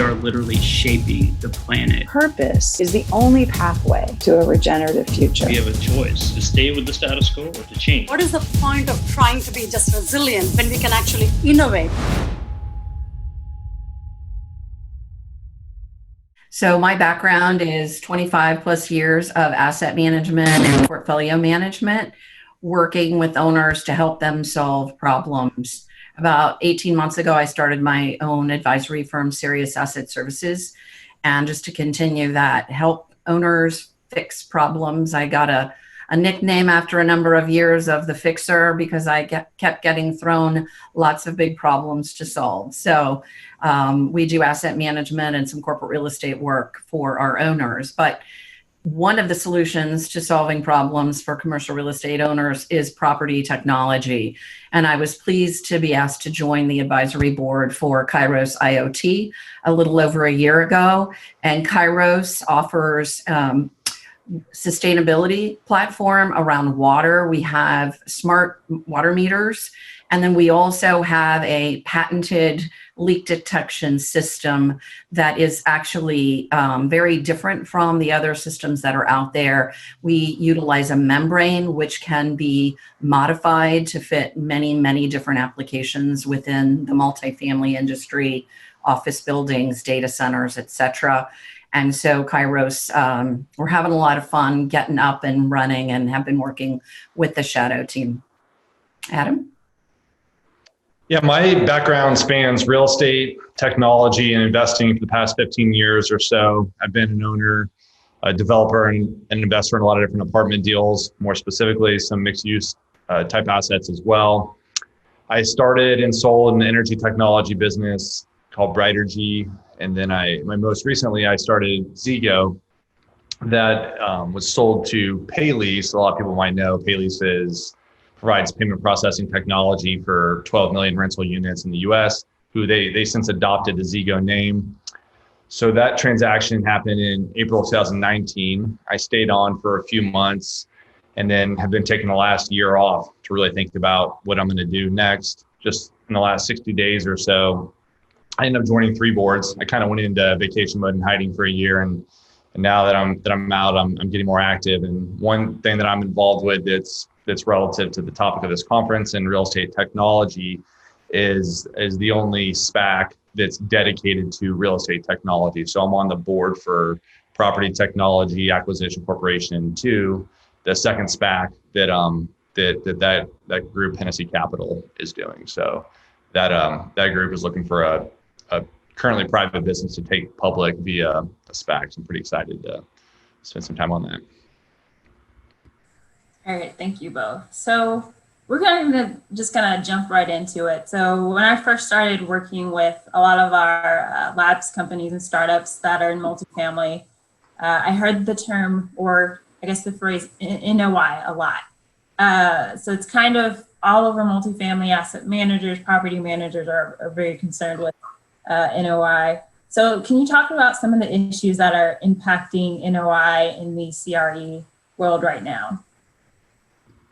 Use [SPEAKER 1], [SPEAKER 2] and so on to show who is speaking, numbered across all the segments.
[SPEAKER 1] are literally shaping the planet.
[SPEAKER 2] Purpose is the only pathway to a regenerative future.
[SPEAKER 3] We have a choice to stay with the status quo or to change.
[SPEAKER 4] What is the point of trying to be just resilient when we can actually innovate?
[SPEAKER 5] So my background is 25 plus years of asset management and portfolio management, working with owners to help them solve problems. About 18 months ago, I started my own advisory firm, Cereus Asset Services. And just to continue that, help owners fix problems. I got a nickname after a number of years of the fixer because I kept getting thrown lots of big problems to solve. So we do asset management and some corporate real estate work for our owners. But one of the solutions to solving problems for commercial real estate owners is property technology. And I was pleased to be asked to join the advisory board for Kairos IoT a little over a year ago. And Kairos offers sustainability platform around water. We have smart water meters, and then we also have a patented leak detection system that is actually very different from the other systems that are out there. We utilize a membrane which can be modified to fit many, many different applications within the multifamily industry, office buildings, data centers, etc. And so Kairos, we're having a lot of fun getting up and running and have been working with the Shadow team. Adam?
[SPEAKER 6] Yeah, my background spans real estate, technology, and investing for the past 15 years or so. I've been an owner, a developer, and an investor in a lot of different apartment deals, more specifically some mixed use type assets as well. I started and sold an energy technology business called BrighterG. And then most recently, I started Zego that was sold to PayLease. A lot of people might know PayLease provides payment processing technology for 12 million rental units in the US, who they since adopted the Zego name. So that transaction happened in April 2019. I stayed on for a few months and then have been taking the last year off to really think about what I'm going to do next. Just in the last 60 days or so, I ended up joining 3 boards. I kind of went into vacation mode and hiding for a year, and now that I'm out, I'm getting more active. And one thing that I'm involved with that's relative to the topic of this conference and real estate technology is the only SPAC that's dedicated to real estate technology. So I'm on the board for Property Technology Acquisition Corporation 2, the second SPAC that group Hennessy Capital is doing. So that group is looking for a currently private business to take public via a SPAC. So I'm pretty excited to spend some time on that.
[SPEAKER 7] All right, thank you both. So we're gonna jump right into it. So when I first started working with a lot of our labs companies and startups that are in multifamily, I heard the term, or I guess the phrase NOI a lot. So it's kind of all over multifamily. Asset managers, property managers are very concerned with NOI. So can you talk about some of the issues that are impacting NOI in the CRE world right now?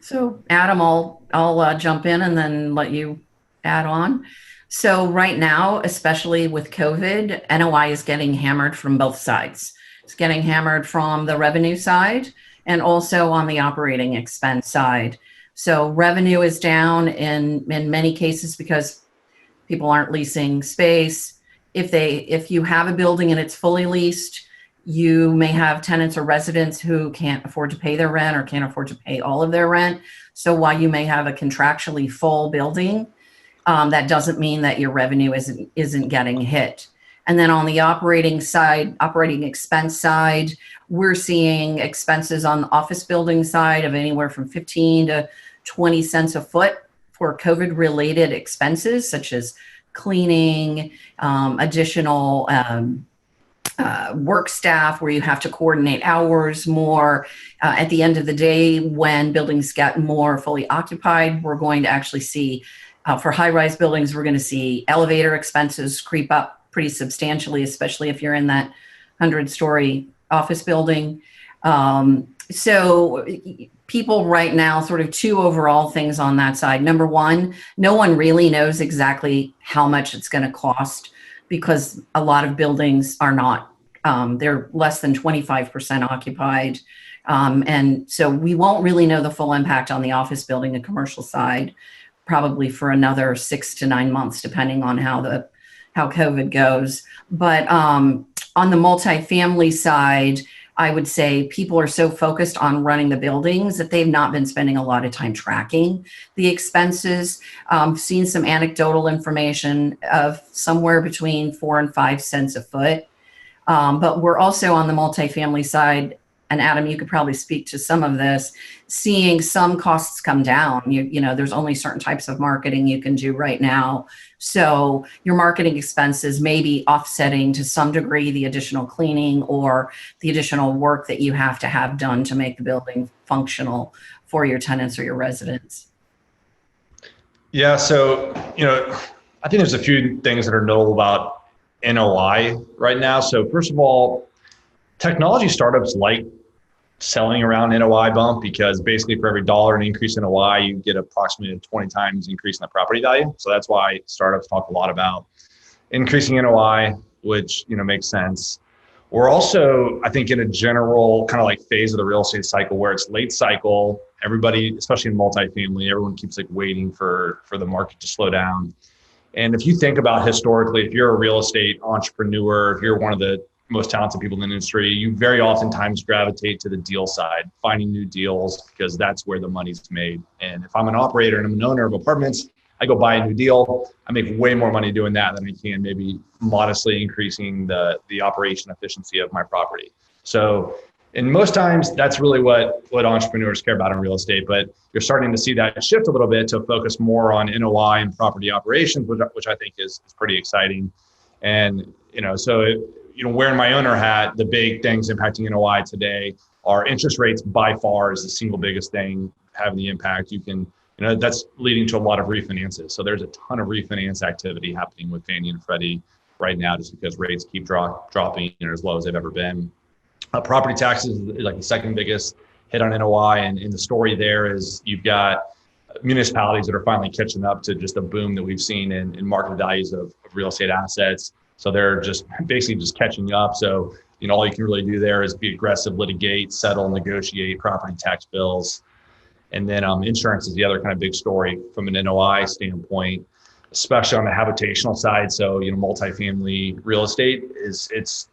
[SPEAKER 5] So Adam, I'll jump in and then let you add on. So right now, especially with COVID, NOI is getting hammered from both sides. It's getting hammered from the revenue side and also on the operating expense side. So revenue is down in many cases because people aren't leasing space. If you have a building and it's fully leased, you may have tenants or residents who can't afford to pay their rent or can't afford to pay all of their rent. So while you may have a contractually full building, that doesn't mean that your revenue isn't getting hit. And then on the operating expense side, we're seeing expenses on the office building side of anywhere from 15 to 20 cents a foot for COVID related expenses, such as cleaning, additional work staff where you have to coordinate hours more. At the end of the day, when buildings get more fully occupied, we're going to actually see, for high-rise buildings, we're going to see elevator expenses creep up pretty substantially, especially if you're in that 100-story office building. So people right now, sort of 2 overall things on that side. Number one, no one really knows exactly how much it's going to cost because a lot of buildings are not, they're less than 25% occupied. And so we won't really know the full impact on the office building, the commercial side, probably for another 6 to 9 months, depending on how COVID goes. But on the multifamily side, I would say people are so focused on running the buildings that they've not been spending a lot of time tracking the expenses. Seen some anecdotal information of somewhere between 4 and 5 cents a foot. But we're also on the multifamily side, and Adam, you could probably speak to some of this, seeing some costs come down. You know, there's only certain types of marketing you can do right now. So your marketing expenses may be offsetting to some degree the additional cleaning or the additional work that you have to have done to make the building functional for your tenants or your residents.
[SPEAKER 6] Yeah, so, you know, I think there's a few things that are notable about NOI right now. So first of all, technology startups like selling around NOI bump because basically for every dollar in increase in NOI, you get approximately a 20 times increase in the property value. So that's why startups talk a lot about increasing NOI, which, you know, makes sense. We're also, I think, in a general kind of like phase of the real estate cycle where it's late cycle. Everybody, especially in multifamily, everyone keeps like waiting for the market to slow down. And if you think about historically, if you're a real estate entrepreneur, if you're one of the most talented people in the industry, you very oftentimes gravitate to the deal side, finding new deals because that's where the money's made. And if I'm an operator and I'm an owner of apartments, I go buy a new deal. I make way more money doing that than I can maybe modestly increasing the operation efficiency of my property. So, and most times that's really what entrepreneurs care about in real estate, but you're starting to see that shift a little bit to focus more on NOI and property operations, which I think is pretty exciting. And, you know, so, you know, wearing my owner hat, the big things impacting NOI today are interest rates by far is the single biggest thing having the impact. You can, you know, that's leading to a lot of refinances. So there's a ton of refinance activity happening with Fannie and Freddie right now, just because rates keep dropping as low as they've ever been. Property taxes is like the second biggest hit on NOI. And the story there is you've got municipalities that are finally catching up to just a boom that we've seen in market values of real estate assets. So they're just basically just catching up. So, you know, all you can really do there is be aggressive, litigate, settle, negotiate property tax bills. And then insurance is the other kind of big story from an NOI standpoint, especially on the habitational side. So, you know, multifamily real estate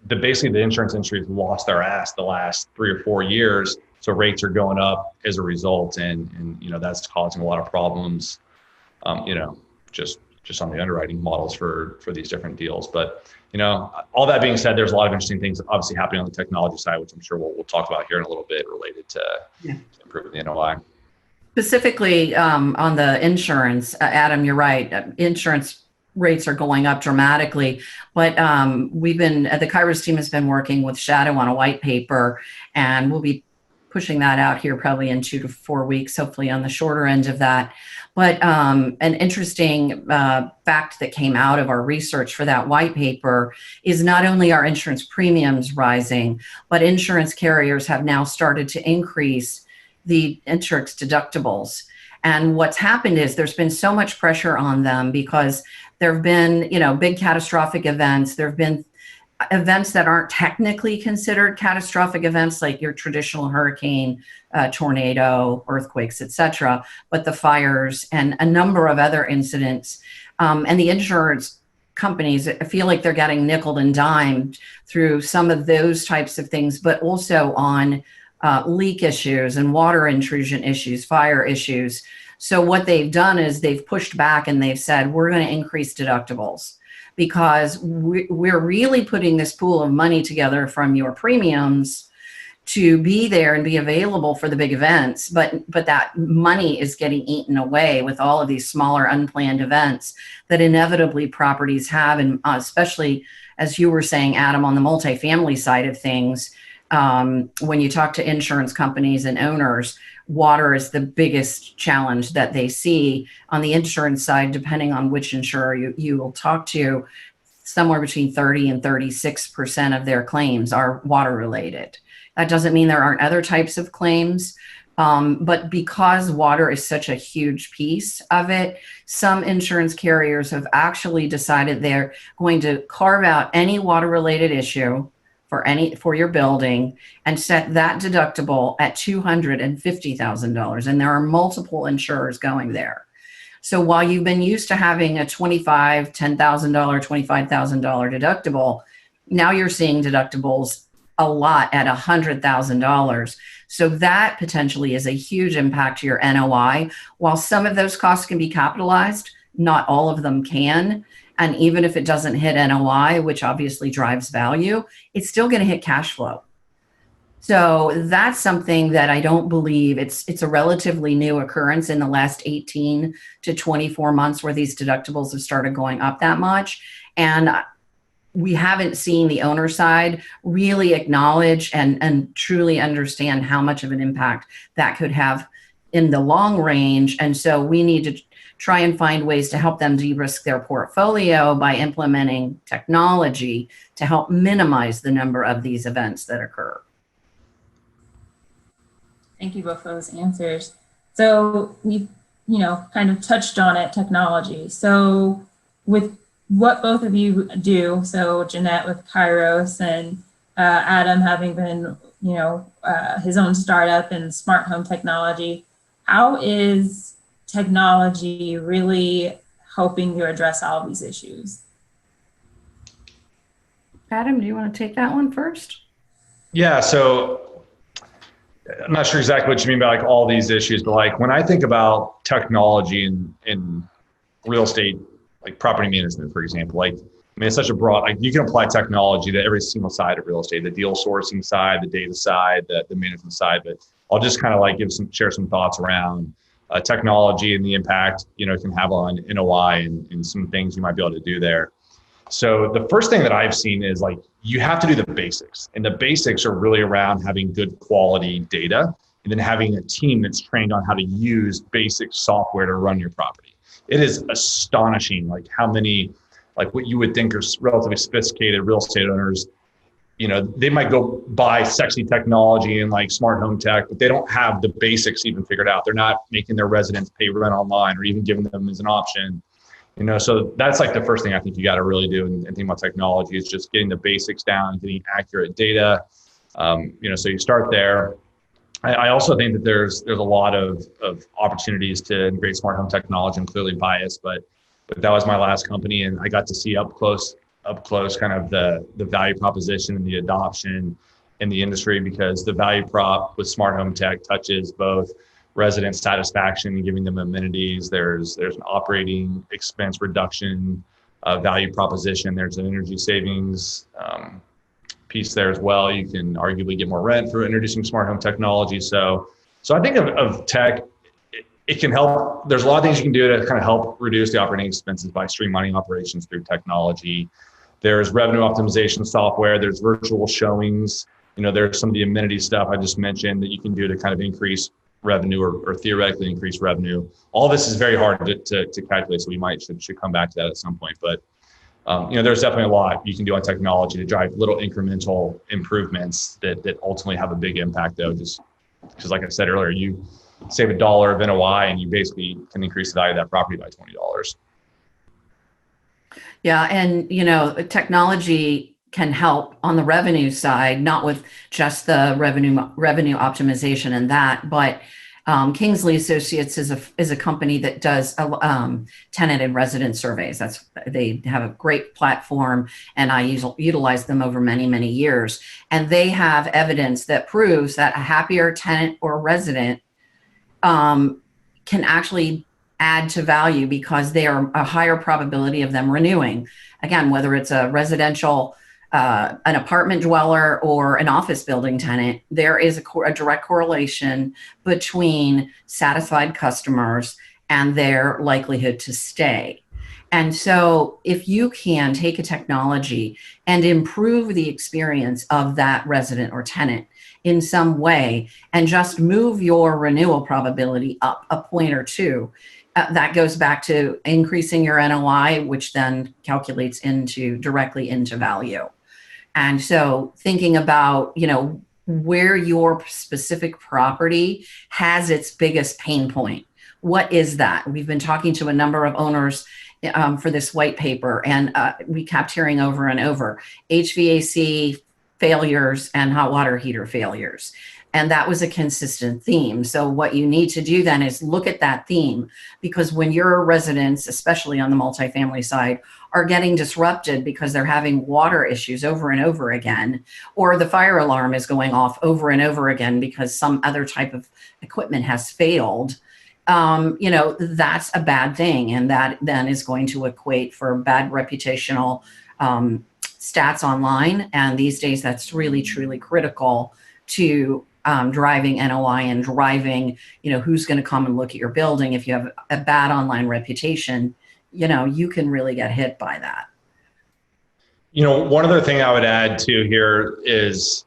[SPEAKER 6] basically the insurance industry has lost their ass the last 3 or 4 years. So rates are going up as a result. And you know, that's causing a lot of problems, you know, just on the underwriting models for these different deals. But, you know, all that being said, there's a lot of interesting things obviously happening on the technology side, which I'm sure we'll talk about here in a little bit related to improving the NOI.
[SPEAKER 5] Specifically on the insurance, Adam, you're right. Insurance rates are going up dramatically, but the Kairos team has been working with Shadow on a white paper, and we'll be pushing that out here probably in 2 to 4 weeks, hopefully on the shorter end of that. But an interesting fact that came out of our research for that white paper is not only are insurance premiums rising, but insurance carriers have now started to increase the insurance deductibles. And what's happened is there's been so much pressure on them because there have been, you know, big catastrophic events. There have been events that aren't technically considered catastrophic events, like your traditional hurricane, tornado, earthquakes, etc., but the fires and a number of other incidents. And the insurance companies feel like they're getting nickeled and dimed through some of those types of things, but also on leak issues and water intrusion issues, fire issues. So what they've done is they've pushed back and they've said, we're going to increase deductibles because we're really putting this pool of money together from your premiums to be there and be available for the big events. But that money is getting eaten away with all of these smaller unplanned events that inevitably properties have. And especially, as you were saying, Adam, on the multifamily side of things, when you talk to insurance companies and owners, water is the biggest challenge that they see. On the insurance side, depending on which insurer you will talk to, somewhere between 30 and 36% of their claims are water related. That doesn't mean there aren't other types of claims, But because water is such a huge piece of it, some insurance carriers have actually decided they're going to carve out any water related issue for your building and set that deductible at $250,000. And there are multiple insurers going there. So while you've been used to having a $10,000, $25,000 deductible, now you're seeing deductibles a lot at $100,000. So that potentially is a huge impact to your NOI. While some of those costs can be capitalized, not all of them can. And even if it doesn't hit NOI, which obviously drives value, it's still going to hit cash flow. So that's something that I don't believe it's a relatively new occurrence in the last 18 to 24 months where these deductibles have started going up that much. And we haven't seen the owner side really acknowledge and truly understand how much of an impact that could have in the long range. And so we need to try and find ways to help them de-risk their portfolio by implementing technology to help minimize the number of these events that occur.
[SPEAKER 7] Thank you both for those answers. So we've, kind of touched on it, technology. So with what both of you do, so Jeanette with Kairos and Adam having been, his own startup in smart home technology, how is technology really helping you address all these issues?
[SPEAKER 5] Adam, do you want to take that one first?
[SPEAKER 6] Yeah, so I'm not sure exactly what you mean by like all these issues, but like when I think about technology in real estate, like property management, for example, it's such a broad, like you can apply technology to every single side of real estate, the deal sourcing side, the data side, the management side. But I'll just kind of like share some thoughts around technology and the impact, it can have on NOI and some things you might be able to do there. So the first thing that I've seen is like, you have to do the basics, and the basics are really around having good quality data and then having a team that's trained on how to use basic software to run your property. It is astonishing, like how many, like what you would think are relatively sophisticated real estate owners, they might go buy sexy technology and like smart home tech, but they don't have the basics even figured out. They're not making their residents pay rent online or even giving them as an option. So that's like the first thing I think you got to really do and think about technology is just getting the basics down, getting accurate data. So you start there. I also think that there's a lot of opportunities to integrate smart home technology. I'm clearly biased, but that was my last company, and I got to see up close kind of the value proposition and the adoption in the industry, because the value prop with smart home tech touches both resident satisfaction and giving them amenities. There's an operating expense reduction value proposition. There's an energy savings piece there as well. You can arguably get more rent through introducing smart home technology. So I think of tech, it can help. There's a lot of things you can do to kind of help reduce the operating expenses by streamlining operations through technology. There's revenue optimization software. There's virtual showings. There's some of the amenity stuff I just mentioned that you can do to kind of increase revenue or theoretically increase revenue. All this is very hard to calculate, so we should come back to that at some point. But there's definitely a lot you can do on technology to drive little incremental improvements that ultimately have a big impact, though. Just because, like I said earlier, you save $1 of NOI and you basically can increase the value of that property by $20.
[SPEAKER 5] Yeah, and technology can help on the revenue side, not with just the revenue optimization and that, but Kingsley Associates is a company that does tenant and resident surveys. They have a great platform, and I utilize them over many, many years. And they have evidence that proves that a happier tenant or resident can actually add to value because they are a higher probability of them renewing. Again, whether it's a residential, an apartment dweller or an office building tenant, there is a direct correlation between satisfied customers and their likelihood to stay. And so if you can take a technology and improve the experience of that resident or tenant in some way and just move your renewal probability up a point or two, that goes back to increasing your NOI, which then calculates directly into value. And so thinking about, where your specific property has its biggest pain point. What is that? We've been talking to a number of owners for this white paper, and we kept hearing over and over HVAC failures and hot water heater failures. And that was a consistent theme. So what you need to do then is look at that theme, because when your residents, especially on the multifamily side, are getting disrupted because they're having water issues over and over again, or the fire alarm is going off over and over again because some other type of equipment has failed, that's a bad thing. And that then is going to equate for bad reputational stats online. And these days, that's really, truly critical to driving NOI and driving, who's going to come and look at your building. If you have a bad online reputation, you can really get hit by that.
[SPEAKER 6] One other thing I would add to here is,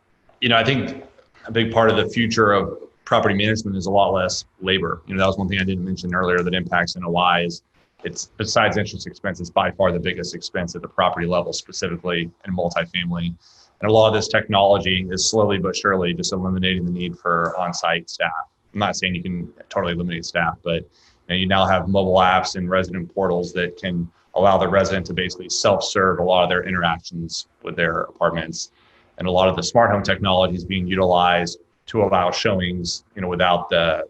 [SPEAKER 6] I think a big part of the future of property management is a lot less labor. That was one thing I didn't mention earlier that impacts NOI is it's, besides interest expense, it's by far the biggest expense at the property level, specifically in multifamily. And a lot of this technology is slowly but surely just eliminating the need for on-site staff. I'm not saying you can totally eliminate staff, but you now have mobile apps and resident portals that can allow the resident to basically self-serve a lot of their interactions with their apartments. And a lot of the smart home technology is being utilized to allow showings, without the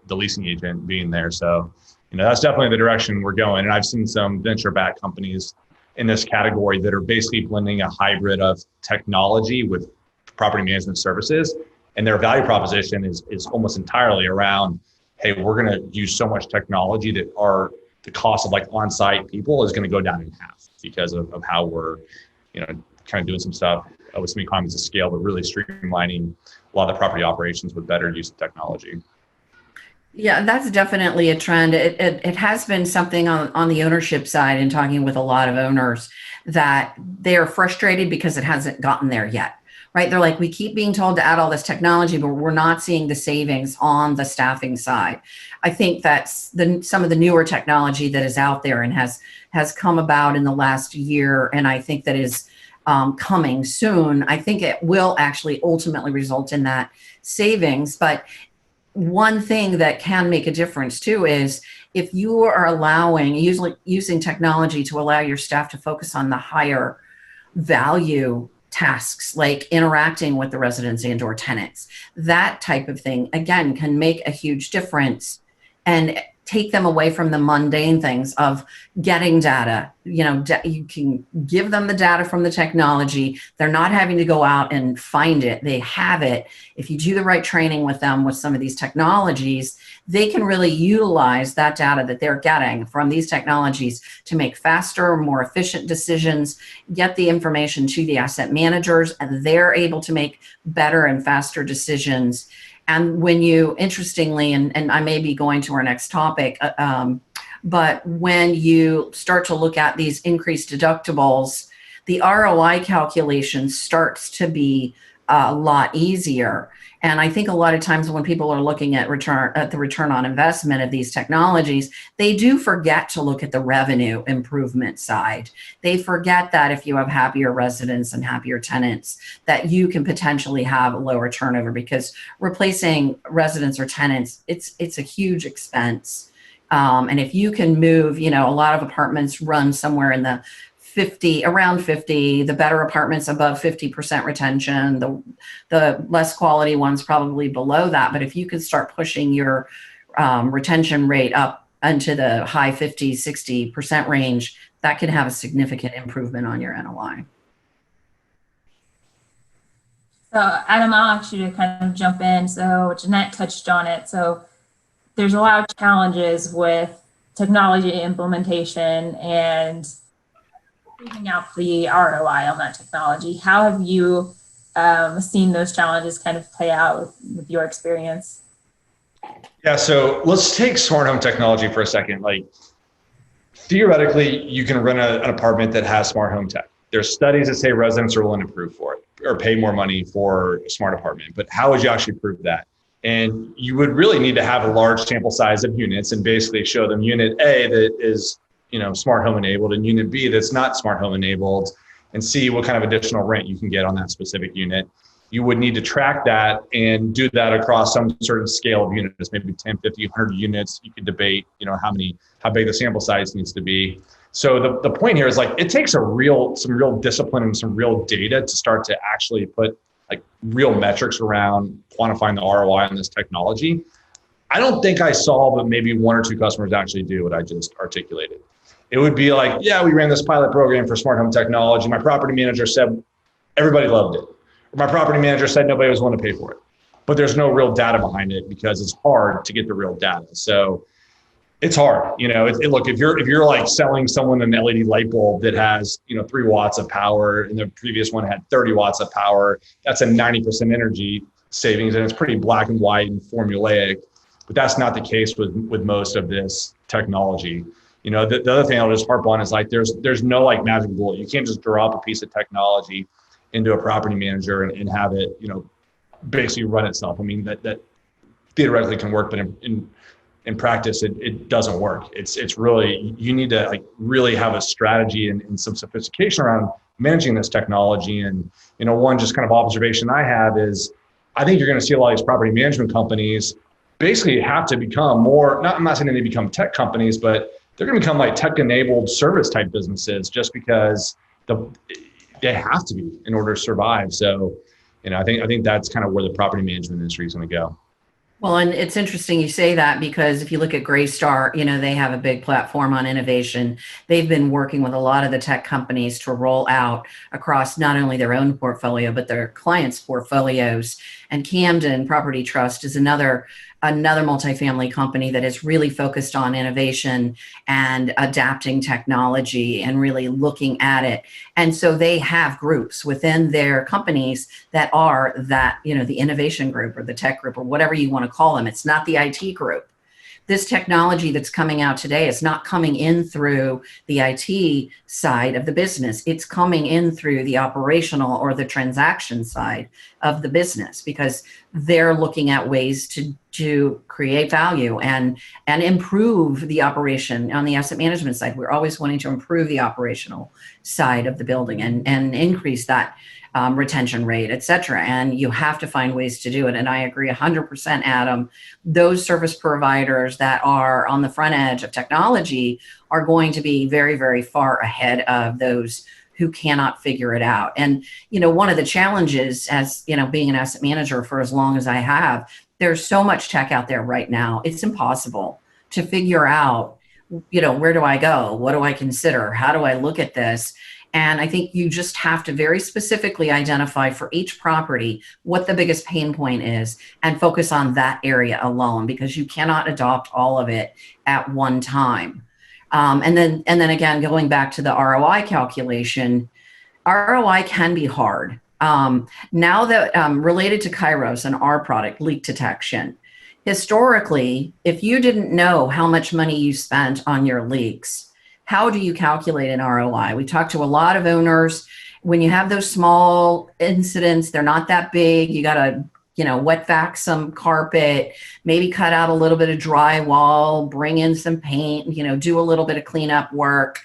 [SPEAKER 6] leasing agent being there. So, that's definitely the direction we're going. And I've seen some venture-backed companies in this category that are basically blending a hybrid of technology with property management services. And their value proposition is almost entirely around, hey, we're going to use so much technology that the cost of on-site people is going to go down in half because of how we're, kind of doing some stuff with some economies of scale, but really streamlining a lot of the property operations with better use of technology.
[SPEAKER 5] Yeah, that's definitely a trend. It has been something on the ownership side, and talking with a lot of owners, that they're frustrated because it hasn't gotten there yet, right? They're like, we keep being told to add all this technology, but we're not seeing the savings on the staffing side. I think that's some of the newer technology that is out there and has come about in the last year, and I think that is coming soon. I think it will actually ultimately result in that savings. But one thing that can make a difference too is if you are using technology to allow your staff to focus on the higher value tasks, like interacting with the residents and or tenants, that type of thing, again, can make a huge difference and take them away from the mundane things of getting data. You can give them the data from the technology. They're not having to go out and find it. They have it. If you do the right training with them with some of these technologies, they can really utilize that data that they're getting from these technologies to make faster, more efficient decisions, get the information to the asset managers, and they're able to make better and faster decisions. And when you, interestingly, and I may be going to our next topic, but when you start to look at these increased deductibles, the ROI calculation starts to be a lot easier. And I think a lot of times when people are looking at the return on investment of these technologies, they do forget to look at the revenue improvement side. They forget that if you have happier residents and happier tenants, that you can potentially have a lower turnover, because replacing residents or tenants, it's a huge expense. And if you can move, a lot of apartments run somewhere in the around 50, the better apartments above 50% retention, the less quality ones probably below that. But if you could start pushing your retention rate up into the high 50, 60% range, that can have a significant improvement on your NOI.
[SPEAKER 7] So Adam, I'll ask you to kind of jump in. So Jeanette touched on it. So there's a lot of challenges with technology implementation and proving out the ROI on that technology. How have you seen those challenges kind of play out with your experience?
[SPEAKER 6] Yeah, so let's take smart home technology for a second. Theoretically, you can rent an apartment that has smart home tech. There's studies that say residents are willing to prove for it or pay more money for a smart apartment. But how would you actually prove that? And you would really need to have a large sample size of units and basically show them unit A that is smart home enabled, and unit B that's not smart home enabled, and see what kind of additional rent you can get on that specific unit. you would need to track that and do that across some certain scale of units, maybe 10, 50, 100 units. You could debate, how big the sample size needs to be. So the point here is like, it takes some real discipline and some real data to start to actually put like real metrics around quantifying the ROI on this technology. I don't think I saw, but maybe one or two customers actually do what I just articulated. It would be like, yeah, we ran this pilot program for smart home technology. My property manager said everybody loved it. My property manager said nobody was willing to pay for it. But there's no real data behind it because it's hard to get the real data. So it's hard. Look, if you're like selling someone an LED light bulb that has, 3 watts of power and the previous one had 30 watts of power, that's a 90% energy savings, and it's pretty black and white and formulaic. But that's not the case with most of this technology. The other thing I'll just harp on is like there's no like magic bullet. You can't just drop a piece of technology into a property manager and have it, basically run itself. I mean, that theoretically can work, but in practice, it doesn't work. It's really, you need to like really have a strategy and some sophistication around managing this technology. And, one just kind of observation I have is, I think you're going to see a lot of these property management companies basically have to become more, I'm not saying they become tech companies, but they're going to become like tech-enabled service type businesses just because they have to be in order to survive. So, I think that's kind of where the property management industry is going to go.
[SPEAKER 5] Well, and it's interesting you say that because if you look at Graystar, they have a big platform on innovation. They've been working with a lot of the tech companies to roll out across not only their own portfolio, but their clients' portfolios. And Camden Property Trust is another multifamily company that is really focused on innovation and adapting technology and really looking at it. And so they have groups within their companies that are the innovation group or the tech group or whatever you want to call them. It's not the IT group. This technology that's coming out today is not coming in through the IT side of the business. It's coming in through the operational or the transaction side of the business because they're looking at ways to create value and improve the operation on the asset management side. We're always wanting to improve the operational side of the building and increase that retention rate, et cetera. And you have to find ways to do it. And I agree 100%, Adam. Those service providers that are on the front edge of technology are going to be very, very far ahead of those who cannot figure it out. And, one of the challenges as, being an asset manager for as long as I have, there's so much tech out there right now. It's impossible to figure out, where do I go? What do I consider? How do I look at this? And I think you just have to very specifically identify for each property what the biggest pain point is and focus on that area alone because you cannot adopt all of it at one time. And then again, going back to the ROI calculation, ROI can be hard. Now that related to Kairos and our product, leak detection, historically, if you didn't know how much money you spent on your leaks, how do you calculate an ROI? We talk to a lot of owners. When you have those small incidents, they're not that big. You got to, wet vac some carpet, maybe cut out a little bit of drywall, bring in some paint, do a little bit of cleanup work.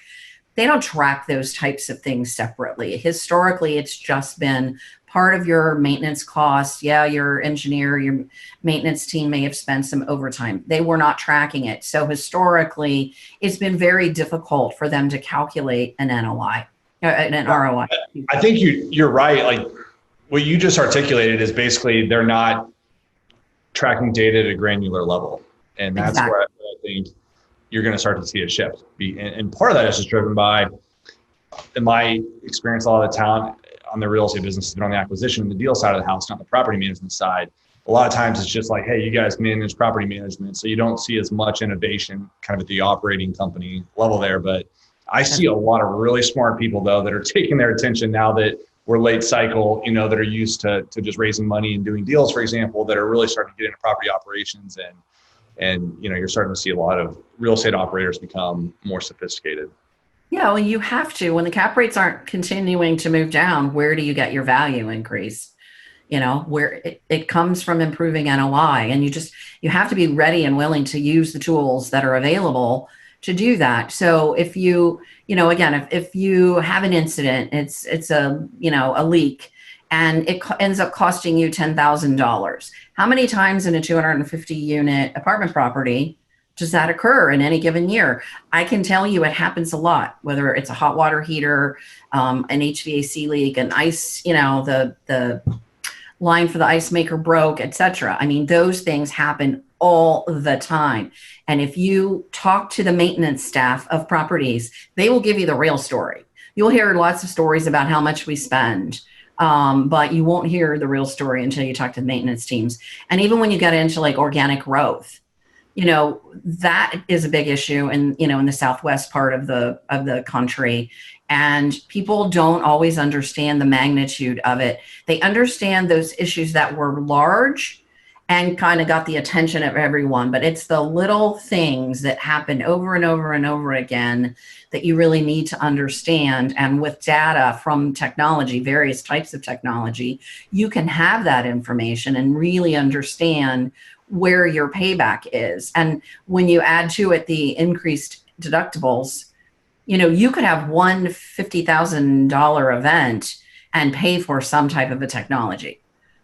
[SPEAKER 5] They don't track those types of things separately. Historically, it's just been part of your maintenance costs. Yeah, your engineer, your maintenance team may have spent some overtime. They were not tracking it. So historically, it's been very difficult for them to calculate an NOI, an ROI.
[SPEAKER 6] I think you're right. Like what you just articulated is basically they're not tracking data at a granular level. And that's where I think you're going to start to see a shift. And part of that is just driven by, in my experience, a lot of the talent on the real estate business has been on the acquisition and the deal side of the house, not the property management side. A lot of times it's just like, hey, you guys manage property management. So you don't see as much innovation kind of at the operating company level there. But I see a lot of really smart people, though, that are taking their attention now that we're late cycle, that are used to just raising money and doing deals, for example, that are really starting to get into property operations. And you're starting to see a lot of real estate operators become more sophisticated.
[SPEAKER 5] Yeah, well, you have to. When the cap rates aren't continuing to move down, where do you get your value increase? Where it comes from improving NOI. And you have to be ready and willing to use the tools that are available to do that. So if you, again, if you have an incident, it's a leak, and it ends up costing you $10,000. How many times in a 250 unit apartment property does that occur in any given year? I can tell you it happens a lot, whether it's a hot water heater, an HVAC leak, an ice, the line for the ice maker broke, etc. I mean, those things happen all the time. And if you talk to the maintenance staff of properties, they will give you the real story. You'll hear lots of stories about how much we spend, but you won't hear the real story until you talk to the maintenance teams. And even when you get into like organic growth, that is a big issue in the southwest part of the country. And people don't always understand the magnitude of it. They understand those issues that were large and kind of got the attention of everyone, but it's the little things that happen over and over and over again that you really need to understand. And with data from technology, various types of technology, you can have that information and really understand where your payback is. And when you add to it the increased deductibles, you could have one $50,000 event and pay for some type of a technology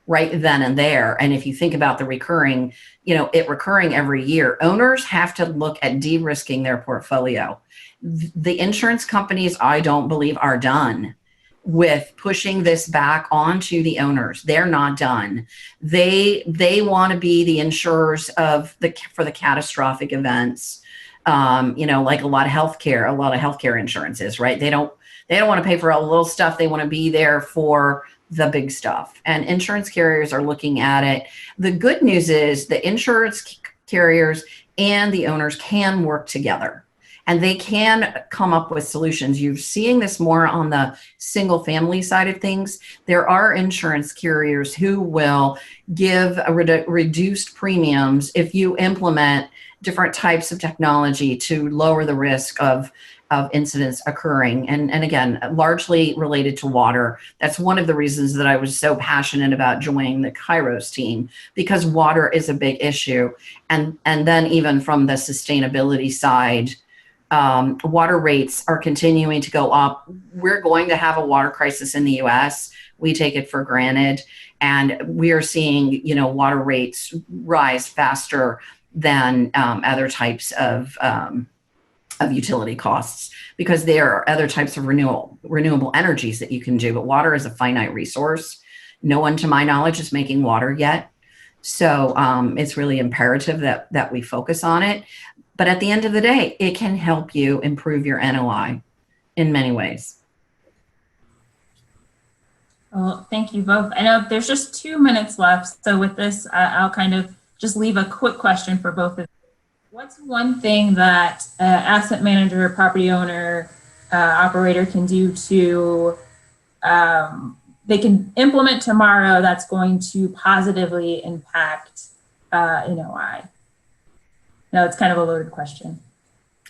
[SPEAKER 5] right then and there. And if you think about the recurring, it recurring every year, owners have to look at de-risking their portfolio. The insurance companies, I don't believe, are done with pushing this back onto the owners. They're not done. They want to be the insurers for the catastrophic events. Like a lot of healthcare insurance is, right? They don't want to pay for all the little stuff. They want to be there for the big stuff. And insurance carriers are looking at it. The good news is the insurance carriers and the owners can work together, and they can come up with solutions. You're seeing this more on the single family side of things. There are insurance carriers who will give reduced premiums if you implement different types of technology to lower the risk of incidents occurring. And again, largely related to water. That's one of the reasons that I was so passionate about joining the Kairos team, because water is a big issue. And then even from the sustainability side, water rates are continuing to go up. We're going to have a water crisis in the US. We take it for granted. And we are seeing, water rates rise faster than other types of utility costs, because there are other types of renewable energies that you can do. But water is a finite resource. No one, to my knowledge, is making water yet. So it's really imperative that we focus on it. But at the end of the day, it can help you improve your NOI in many ways.
[SPEAKER 7] Well, thank you both. I know there's just 2 minutes left. So with this, I'll kind of just leave a quick question for both of you. What's one thing that asset manager, property owner, operator can do to, they can implement tomorrow that's going to positively impact NOI? No, it's kind of a loaded question.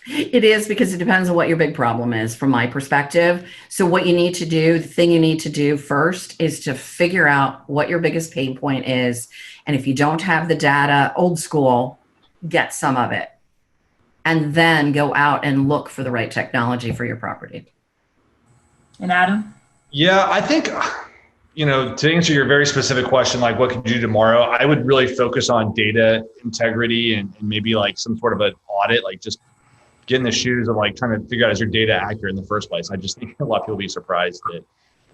[SPEAKER 5] It is, because it depends on what your big problem is from my perspective. So what you need to do, the thing you need to do first is to figure out what your biggest pain point is. And if you don't have the data, old school, get some of it. And then go out and look for the right technology for your property. And Adam?
[SPEAKER 6] Yeah, I think, to answer your very specific question, like what could you do tomorrow, I would really focus on data integrity and maybe like some sort of an audit, like just get in the shoes of like trying to figure out, is your data accurate in the first place? I just think a lot of people will be surprised that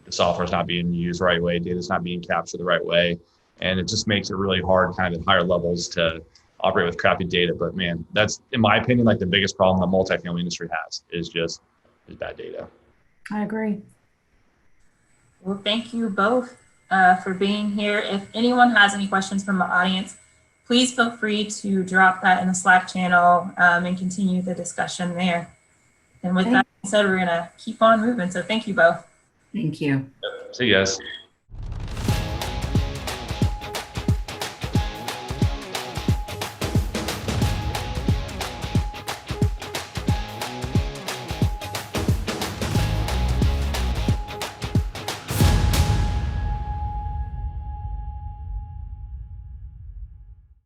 [SPEAKER 6] the software is not being used the right way, data is not being captured the right way. And it just makes it really hard kind of at higher levels to operate with crappy data. But man, that's, in my opinion, like the biggest problem the multifamily industry has is bad data.
[SPEAKER 5] I agree.
[SPEAKER 7] Well, thank you both for being here. If anyone has any questions from the audience, please feel free to drop that in the Slack channel and continue the discussion there. And with that said, we're going to keep on moving. So thank you both.
[SPEAKER 5] Thank you.
[SPEAKER 6] See you guys.